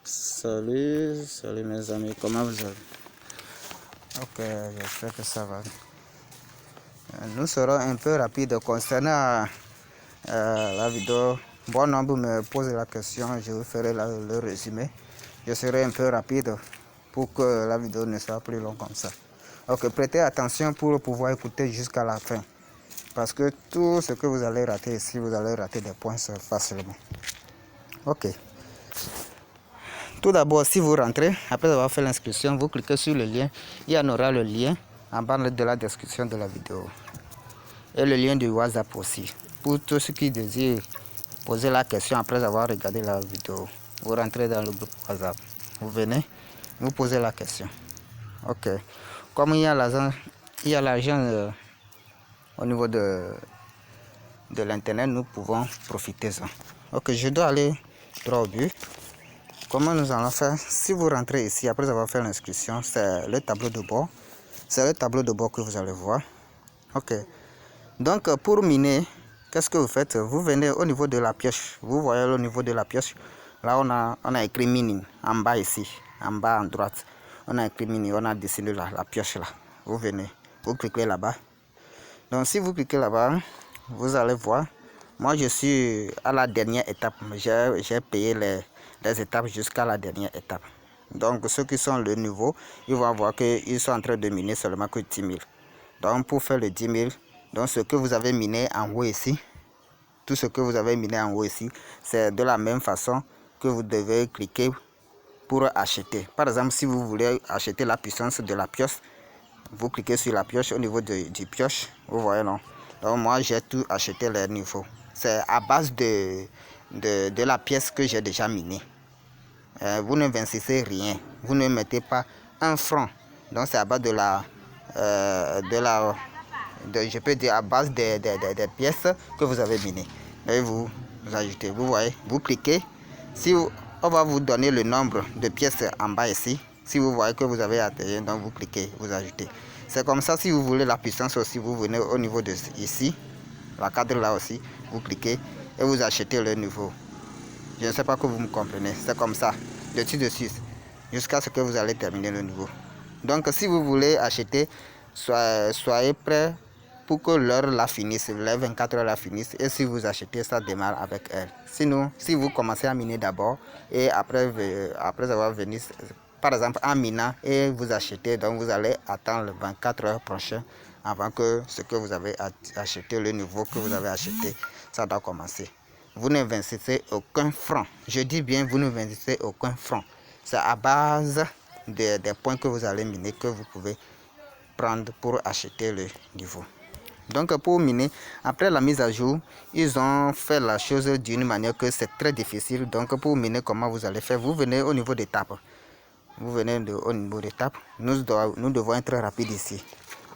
Salut mes amis, comment vous allez? Ok, j'espère que ça va. Nous serons un peu rapides concernant la vidéo. Bon nombre me pose la question, je vous ferai le résumé. Je serai un peu rapide pour que la vidéo ne soit plus longue comme ça. Ok, prêtez attention pour pouvoir écouter jusqu'à la fin. Parce que tout ce que vous allez rater ici, vous allez rater des points facilement. Ok. Tout d'abord, si vous rentrez, après avoir fait l'inscription, vous cliquez sur le lien. Il y en aura le lien en bas de la description de la vidéo. Et le lien du WhatsApp aussi. Pour tous ceux qui désirent poser la question après avoir regardé la vidéo. Vous rentrez dans le groupe WhatsApp. Vous venez, vous posez la question. Ok. Comme il y a l'argent au niveau de l'internet, nous pouvons profiter-en. Ok, je dois aller droit au but. Comment nous allons faire? Si vous rentrez ici après avoir fait l'inscription, c'est le tableau de bord. C'est le tableau de bord que vous allez voir. Ok. Donc pour miner, qu'est-ce que vous faites? Vous venez au niveau de la pioche. Vous voyez au niveau de la pioche. Là on a écrit mining en bas ici, en bas à droite. On a écrit mining, on a dessiné la pioche là. Vous venez, vous cliquez là-bas. Donc si vous cliquez là-bas, vous allez voir. Moi je suis à la dernière étape. J'ai payé les étapes jusqu'à la dernière étape. Donc ceux qui sont le niveau, ils vont voir qu'ils sont en train de miner seulement que 10 000. Donc pour faire le 10 000, donc ce que vous avez miné en haut ici, tout ce que vous avez miné en haut ici, c'est de la même façon que vous devez cliquer pour acheter. Par exemple, si vous voulez acheter la puissance de la pioche, vous cliquez sur la pioche au niveau du pioche, vous voyez non. Donc moi j'ai tout acheté les niveaux. C'est à base de la pièce que j'ai déjà minée. Vous n'investissez rien, vous ne mettez pas un franc. Donc c'est à base je peux dire à base des pièces que vous avez minées. Et vous ajoutez, vous voyez, vous cliquez. Si on va vous donner le nombre de pièces en bas ici. Si vous voyez que vous avez atteint, donc vous cliquez, vous ajoutez. C'est comme ça, si vous voulez la puissance aussi, vous venez au niveau de ici, la cadre là aussi, vous cliquez et vous achetez le niveau. Je ne sais pas que vous me comprenez, c'est comme ça, de suite, jusqu'à ce que vous allez terminer le niveau. Donc si vous voulez acheter, soyez prêt pour que l'heure la finisse, les 24 heures la finisse, et si vous achetez, ça démarre avec elle. Sinon, si vous commencez à miner d'abord, et après avoir venu, par exemple en minant, et vous achetez, donc vous allez attendre les 24 heures prochaines avant que ce que vous avez acheté, le niveau que vous avez acheté, ça doit commencer. Vous n'investissez aucun franc. Je dis bien, vous n'investissez aucun franc. C'est à base des points que vous allez miner que vous pouvez prendre pour acheter le niveau. Donc pour miner, après la mise à jour, ils ont fait la chose d'une manière que c'est très difficile. Donc pour miner, comment vous allez faire? Vous venez au niveau d'étape. Vous venez au niveau d'étape. Nous devons être rapides ici.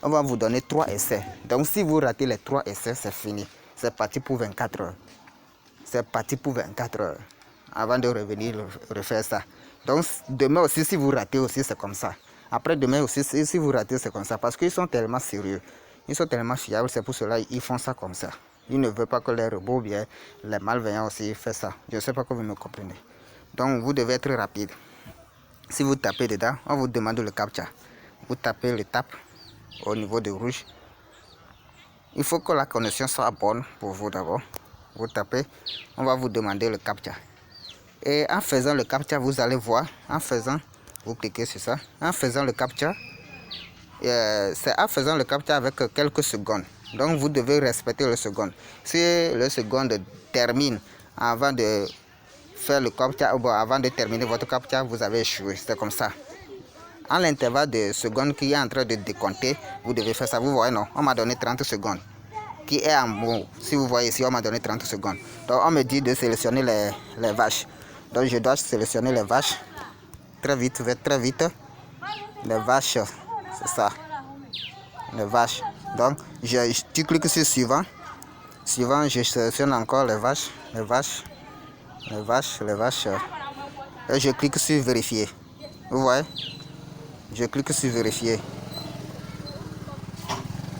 On va vous donner 3 essais. Donc si vous ratez les 3 essais, c'est fini. C'est parti pour 24 heures. C'est parti pour 24 heures avant de revenir refaire ça. Donc demain aussi, si vous ratez aussi, c'est comme ça. Après demain aussi, si vous ratez, c'est comme ça. Parce qu'ils sont tellement sérieux. Ils sont tellement fiables, c'est pour cela qu'ils font ça comme ça. Ils ne veulent pas que les robots, bien, les malveillants aussi fassent ça. Je ne sais pas que vous me comprenez. Donc vous devez être rapide. Si vous tapez dedans, on vous demande le captcha. Vous tapez le tap au niveau de rouge. Il faut que la connexion soit bonne pour vous d'abord. Vous tapez, on va vous demander le captcha. Et en faisant le captcha, vous allez voir, vous cliquez sur ça, en faisant le captcha, c'est en faisant le captcha avec quelques secondes. Donc vous devez respecter le seconde. Si le seconde termine avant de faire le captcha, ou avant de terminer votre captcha, vous avez échoué. C'est comme ça. En l'intervalle de secondes qui est en train de décompter, vous devez faire ça. Vous voyez, non, on m'a donné 30 secondes. Qui est en bon. Si vous voyez ici, on m'a donné 30 secondes. Donc on me dit de sélectionner les vaches. Donc je dois sélectionner les vaches. Très vite, très vite. Les vaches, c'est ça. Les vaches. Donc tu cliques sur suivant. Suivant, je sélectionne encore les vaches. Les vaches. Les vaches, les vaches. Et je clique sur vérifier. Vous voyez? Je clique sur vérifier.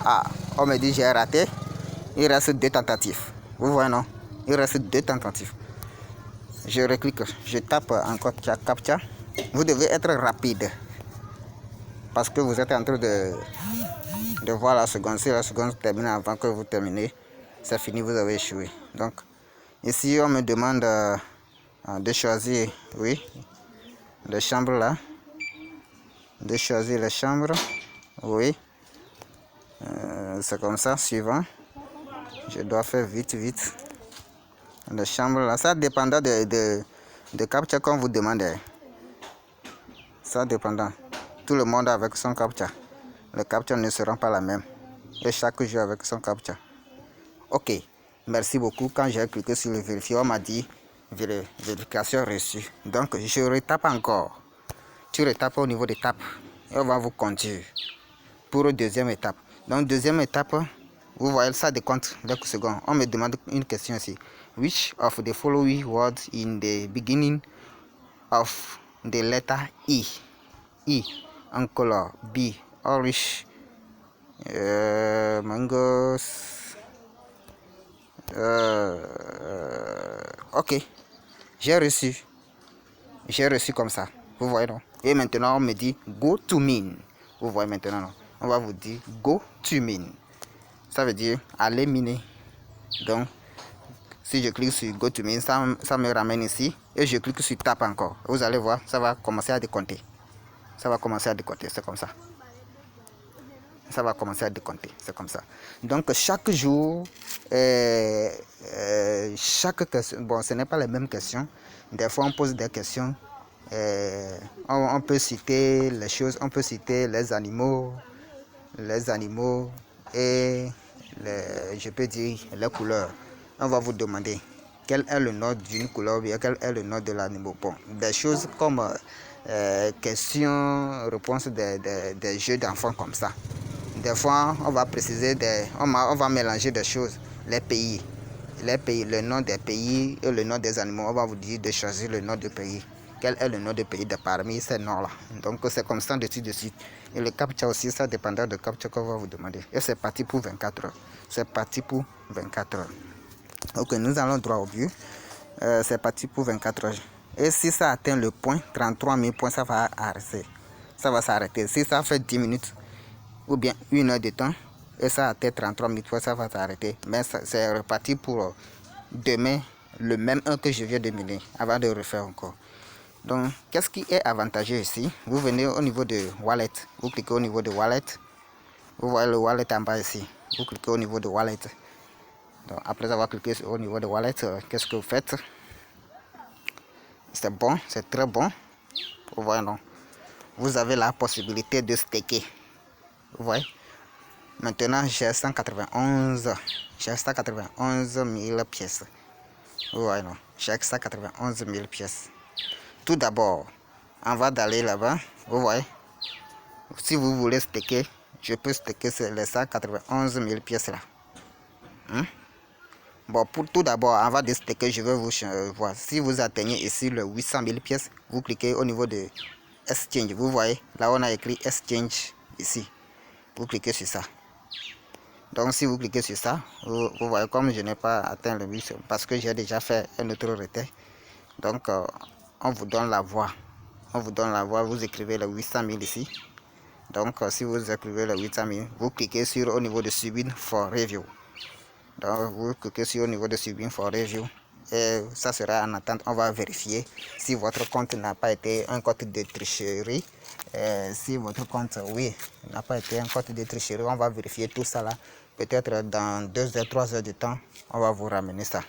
Ah, on me dit j'ai raté. Il reste 2 tentatives. Vous voyez, non? Il reste 2 tentatives. Je reclique, je tape encore CAPTCHA. Vous devez être rapide parce que vous êtes en train de voir la seconde. Si la seconde termine avant que vous terminez, c'est fini, vous avez échoué. Donc ici on me demande de choisir, oui, les chambres là, de choisir les chambres, oui, c'est comme ça. Suivant, je dois faire vite les chambres là, ça dépendant de CAPTCHA qu'on vous demande, ça dépendant. Tout le monde avec son CAPTCHA, les CAPTCHA ne seront pas la même et chaque jour avec son CAPTCHA. Ok, merci beaucoup. Quand j'ai cliqué sur le vérifier, on m'a dit vérification reçue. Donc je retape encore. Tu retapes au niveau des tapes et on va vous conduire pour la deuxième étape. Donc deuxième étape, vous voyez ça décompte quelques secondes. On me demande une question ici. Which of the following words in the beginning of the letter E? E, color. B, orange. Mangoes. Ok, j'ai reçu comme ça, vous voyez non. Et maintenant on me dit go to mean, vous voyez maintenant non? On va vous dire go to mean, ça veut dire aller miner. Donc si je clique sur go to mean, ça me ramène ici et je clique sur tap encore, vous allez voir, ça va commencer à décompter, c'est comme ça. Ça va commencer à décompter, c'est comme ça. Donc chaque jour, chaque question, bon, ce n'est pas les mêmes questions. Des fois on pose des questions, on peut citer les choses, on peut citer les animaux et je peux dire les couleurs. On va vous demander quel est le nom d'une couleur, bien quel est le nom de l'animal. Bon, des choses comme questions, réponses des jeux d'enfants comme ça. Des fois, on va préciser, on va mélanger des choses, les pays, le nom des pays et le nom des animaux. On va vous dire de choisir le nom de pays. Quel est le nom de pays de parmi ces noms-là? Donc, c'est comme ça de suite. Et le CAPTCHA aussi, ça dépendra de CAPTCHA qu'on va vous demander. Et c'est parti pour 24 heures. C'est parti pour 24 heures. Ok, nous allons droit au but. C'est parti pour 24 heures. Et si ça atteint le point, 33 000 points, ça va arrêter. Ça va s'arrêter. Si ça fait 10 minutes, ou bien 1 heure de temps et ça atteint 33 000 fois, ça va s'arrêter. Mais c'est reparti pour demain, le même heure que je viens de miner, avant de refaire encore. Donc, qu'est-ce qui est avantageux ici? Vous venez au niveau de Wallet, vous cliquez au niveau de Wallet, vous voyez le Wallet en bas ici, vous cliquez au niveau de Wallet. Donc, après avoir cliqué au niveau de Wallet, qu'est-ce que vous faites? C'est bon, c'est très bon. Vous voyez, non? Vous avez la possibilité de staker. Vous voyez? Maintenant, j'ai 191 000 pièces. Vous voyez, non? J'ai 191 000 pièces. Tout d'abord, on va d'aller là-bas. Vous voyez? Si vous voulez staker, je peux staker les 191 000 pièces là. Bon, pour tout d'abord, avant de staker, je vais vous voir. Si vous atteignez ici le 800 000 pièces, vous cliquez au niveau de Exchange. Vous voyez, là on a écrit Exchange ici. Vous cliquez sur ça. Donc si vous cliquez sur ça, vous voyez comme je n'ai pas atteint le 800 parce que j'ai déjà fait un autre retrait. Donc on vous donne la voie. Vous écrivez le 800 000 ici. Donc si vous écrivez le 800 000, vous cliquez sur au niveau de Submit for Review. Donc vous cliquez sur au niveau de Submit for Review. Et ça sera en attente. On va vérifier si votre compte n'a pas été un compte de tricherie. Si votre compte, oui, n'a pas été un compte de tricherie, on va vérifier tout ça là. Peut-être dans 2 heures, 3 heures de temps, on va vous ramener ça.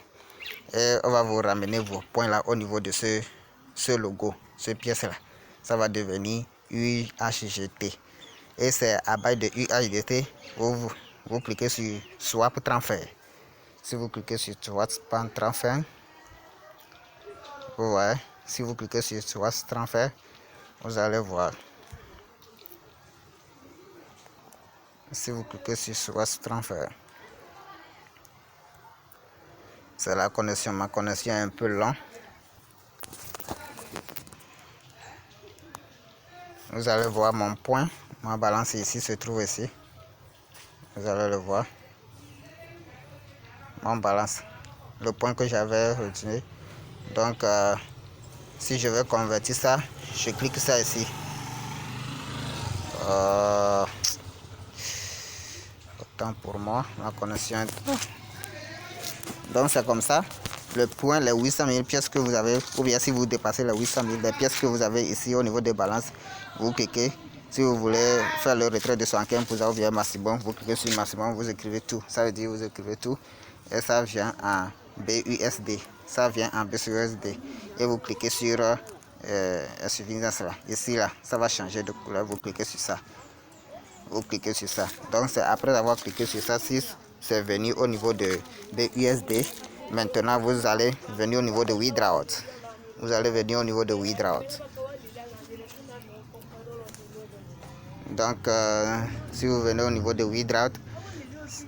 Et on va vous ramener vos points là au niveau de ce logo, ce pièce là. Ça va devenir UHGT. Et c'est à base de UHGT, vous cliquez sur Swap Transfer. Si vous cliquez sur Swap Transfer, vous voyez, si vous cliquez sur Swap Transfer, vous allez voir. Si vous cliquez sur Swap Transfer, c'est la connexion. Ma connexion est un peu lente. Vous allez voir mon point. Ma balance ici se trouve ici. Vous allez le voir. Mon balance. Le point que j'avais retenu. Donc, si je veux convertir ça, je clique ça ici. Autant pour moi, ma connexion est... Donc c'est comme ça. Le point, les 800 000 pièces que vous avez, ou bien si vous dépassez les 800 000, les pièces que vous avez ici au niveau des balances, vous cliquez. Si vous voulez faire le retrait de 75% ou bien maximum, vous cliquez sur maximum, vous écrivez tout. Ça veut dire vous écrivez tout et ça vient en BUSD. Ça vient en BUSD. Et vous cliquez sur insuffisance là. Ici là, ça va changer de couleur. Vous cliquez sur ça. Vous cliquez sur ça. Donc c'est après avoir cliqué sur ça, si c'est venu au niveau de USD, maintenant vous allez venir au niveau de withdraw. Vous allez venir au niveau de withdraw. Donc si vous venez au niveau de withdraw,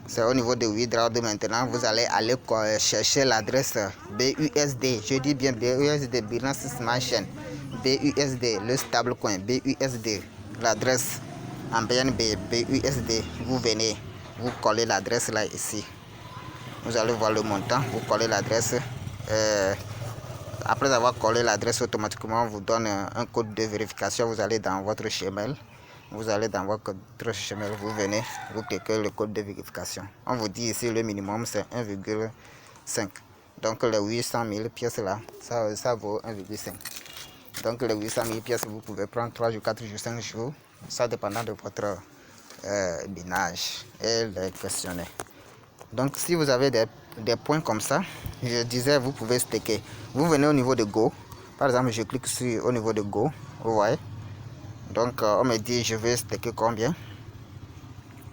c'est au niveau de withdraw maintenant vous allez aller chercher l'adresse BUSD. Je dis bien BUSD, Binance Smart Chain. BUSD, le stablecoin BUSD, l'adresse en BNB, BUSD, vous venez, vous collez l'adresse là ici. Vous allez voir le montant, vous collez l'adresse. Après avoir collé l'adresse, automatiquement, on vous donne un code de vérification. Vous allez dans votre Gmail. Vous allez dans votre Gmail, vous venez, vous cliquez le code de vérification. On vous dit ici le minimum c'est 1,5. Donc les 800 000 pièces là, ça vaut 1,5. Donc les 800 000 pièces, vous pouvez prendre 3 jours, 4 jours, 5 jours. Ça dépendant de votre binage et les questionnaires. Donc si vous avez des points comme ça, je disais vous pouvez staker. Vous venez au niveau de Go. Par exemple, je clique sur au niveau de Go. Vous voyez. Donc on me dit je vais staker combien.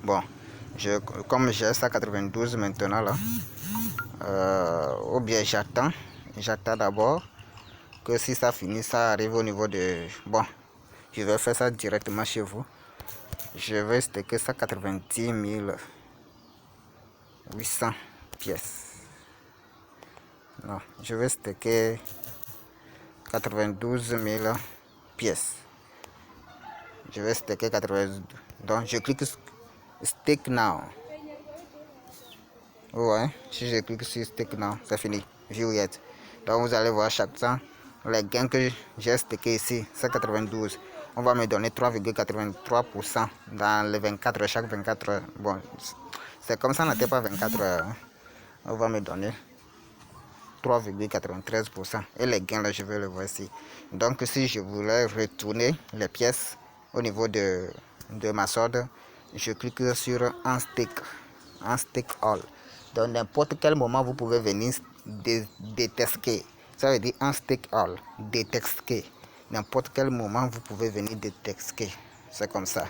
Bon, comme j'ai 192 maintenant là, ou bien j'attends d'abord que si ça finit, ça arrive au niveau de... Bon, je vais faire ça directement chez vous. Je vais staker 190 800 pièces. Non, je vais staker 92 000 pièces. Je vais staker 92. Donc je clique stake now. Ouais, si je clique sur stake now, c'est fini. View yet. Donc vous allez voir chaque temps les gains que j'ai stacké ici, 192. On va me donner 3,83% dans les 24 heures, chaque 24 heures. Bon, c'est comme ça, n'était pas 24 heures. On va me donner 3,93%. Et les gains, là, je vais le voir ici. Donc, si je voulais retourner les pièces au niveau de ma solde, je clique sur en stake all. Dans n'importe quel moment, vous pouvez venir détester. Ça veut dire en stake all, détester. N'importe quel moment, vous pouvez venir détester. C'est comme ça.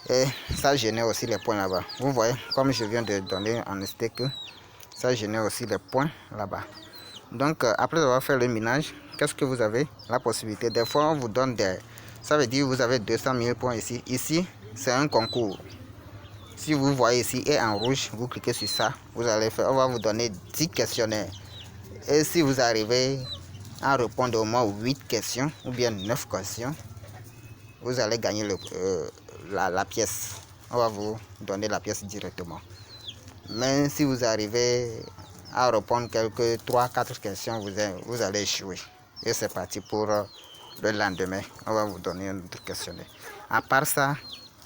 Et ça génère aussi les points là-bas. Vous voyez, comme je viens de donner en stake, ça génère aussi les points là-bas. Donc, après avoir fait le minage, qu'est-ce que vous avez? La possibilité. Des fois, on vous donne des... Ça veut dire que vous avez 200 000 points ici. Ici, c'est un concours. Si vous voyez ici et en rouge, vous cliquez sur ça. Vous allez faire, on va vous donner 10 questionnaires. Et si vous arrivez à répondre au moins 8 questions ou bien 9 questions, vous allez gagner la pièce. On va vous donner la pièce directement. Mais si vous arrivez à répondre quelques 3-4 questions, vous allez échouer. Et c'est parti pour le lendemain. On va vous donner un autre questionnaire. À part ça,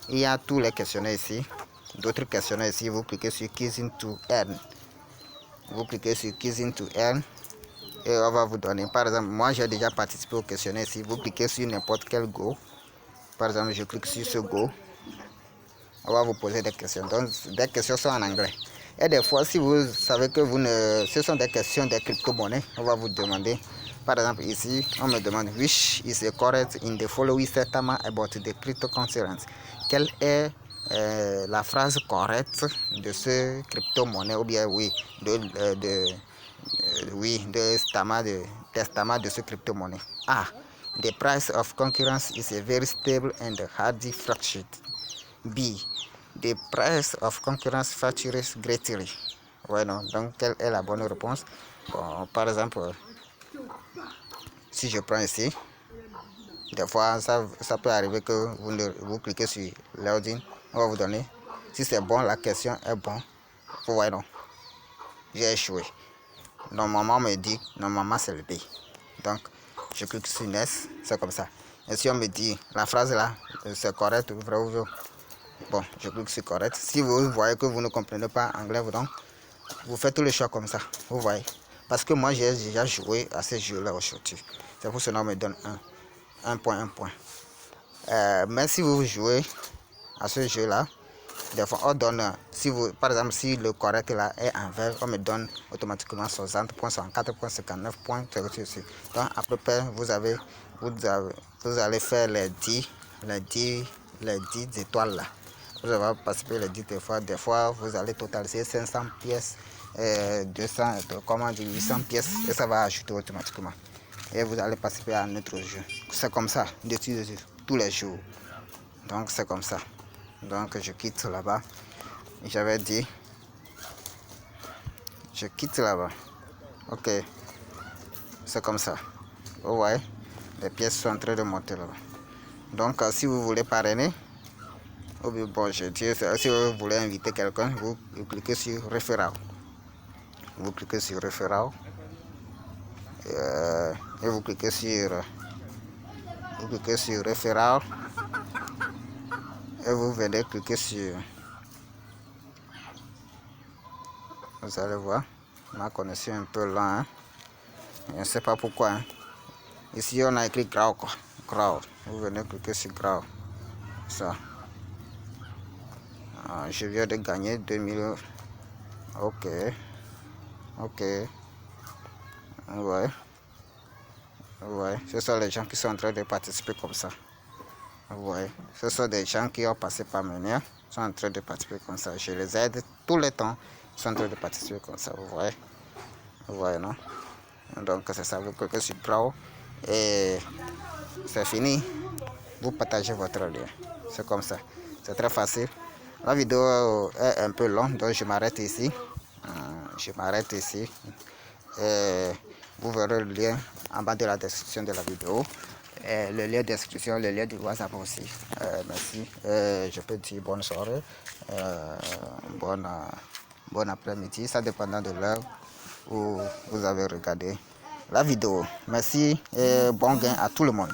il y a tous les questionnaires ici. D'autres questionnaires ici, vous cliquez sur Kissing to Earn. Vous cliquez sur Kissing to Earn. Et on va vous donner, par exemple, moi j'ai déjà participé au questionnaire ici. Vous cliquez sur n'importe quel Go. Par exemple, je clique sur ce Go. On va vous poser des questions. Donc, des questions sont en anglais. Et des fois, si vous savez que ce sont des questions des crypto-monnaies, on va vous demander, par exemple ici, on me demande, which is correct in the following statement about the cryptocurrency? Quelle est la phrase correcte de ce crypto-monnaie, ou bien oui, de testament de ce crypto-monnaie? A. The price of concurrence is a very stable and hardy fluctuate. B. The price of concurrence fluctuates greatly. Bueno, donc quelle est la bonne réponse? Bon, par exemple, si je prends ici, des fois ça peut arriver que vous cliquez sur loading, on va vous donner. Si c'est bon, la question est bon. Voilà, j'ai échoué. normalement me dit, normalement c'est le B. Donc, je clique sur Next, c'est comme ça. Et si on me dit, la phrase là, c'est correct, vrai ou faux? Bon, je clique sur correct. Si vous voyez que vous ne comprenez pas anglais, donc, vous faites tout le choix comme ça, vous voyez. Parce que moi, j'ai déjà joué à ce jeu-là aujourd'hui. C'est pour cela qu'on me donne un point. Mais si vous jouez à ce jeu-là, des fois, on donne, si vous, par exemple, si le correct là est en vert, on me donne automatiquement 60 points, 64 points, 59 points. Donc, à peu près, vous allez faire les 10 étoiles là. Vous allez participer les 10 fois. Des fois, vous allez totaliser 500 pièces, 200, comment dire, 800 pièces, et ça va ajouter automatiquement. Et vous allez participer à un autre jeu. C'est comme ça, dessus, tous les jours. Donc, c'est comme ça. Donc je quitte là-bas. J'avais dit, je quitte là-bas. Ok, c'est comme ça. Vous voyez, les pièces sont en train de monter là-bas. Donc si vous voulez parrainer, bon, je dis, si vous voulez inviter quelqu'un, vous cliquez sur référent. Vous cliquez sur référent et vous cliquez sur référent et vous venez cliquer sur. Vous allez voir, ma connexion est un peu lente. Hein? Je ne sais pas pourquoi. Hein? Ici, on a écrit Grau, quoi. Grau. Vous venez cliquer sur Grau. Ça. Je viens de gagner 2000. Ok. Ok. Ouais. Ouais. Ce sont les gens qui sont en train de participer comme ça. Ouais. Ce sont des gens qui ont passé par mes liens. Sont en train de participer comme ça. Je les aide tout le temps. Ils sont en train de participer comme ça. Vous voyez. Vous voyez, non? Donc, c'est ça. Vous cliquez sur Grau. Et c'est fini. Vous partagez votre lien. C'est comme ça. C'est très facile. La vidéo est un peu longue, donc je m'arrête ici. Et vous verrez le lien en bas de la description de la vidéo. Et le lien d'inscription, le lien du WhatsApp aussi. Merci. Je peux dire bonne soirée, bon après-midi, ça dépendant de l'heure où vous avez regardé la vidéo. Merci et bon gain à tout le monde.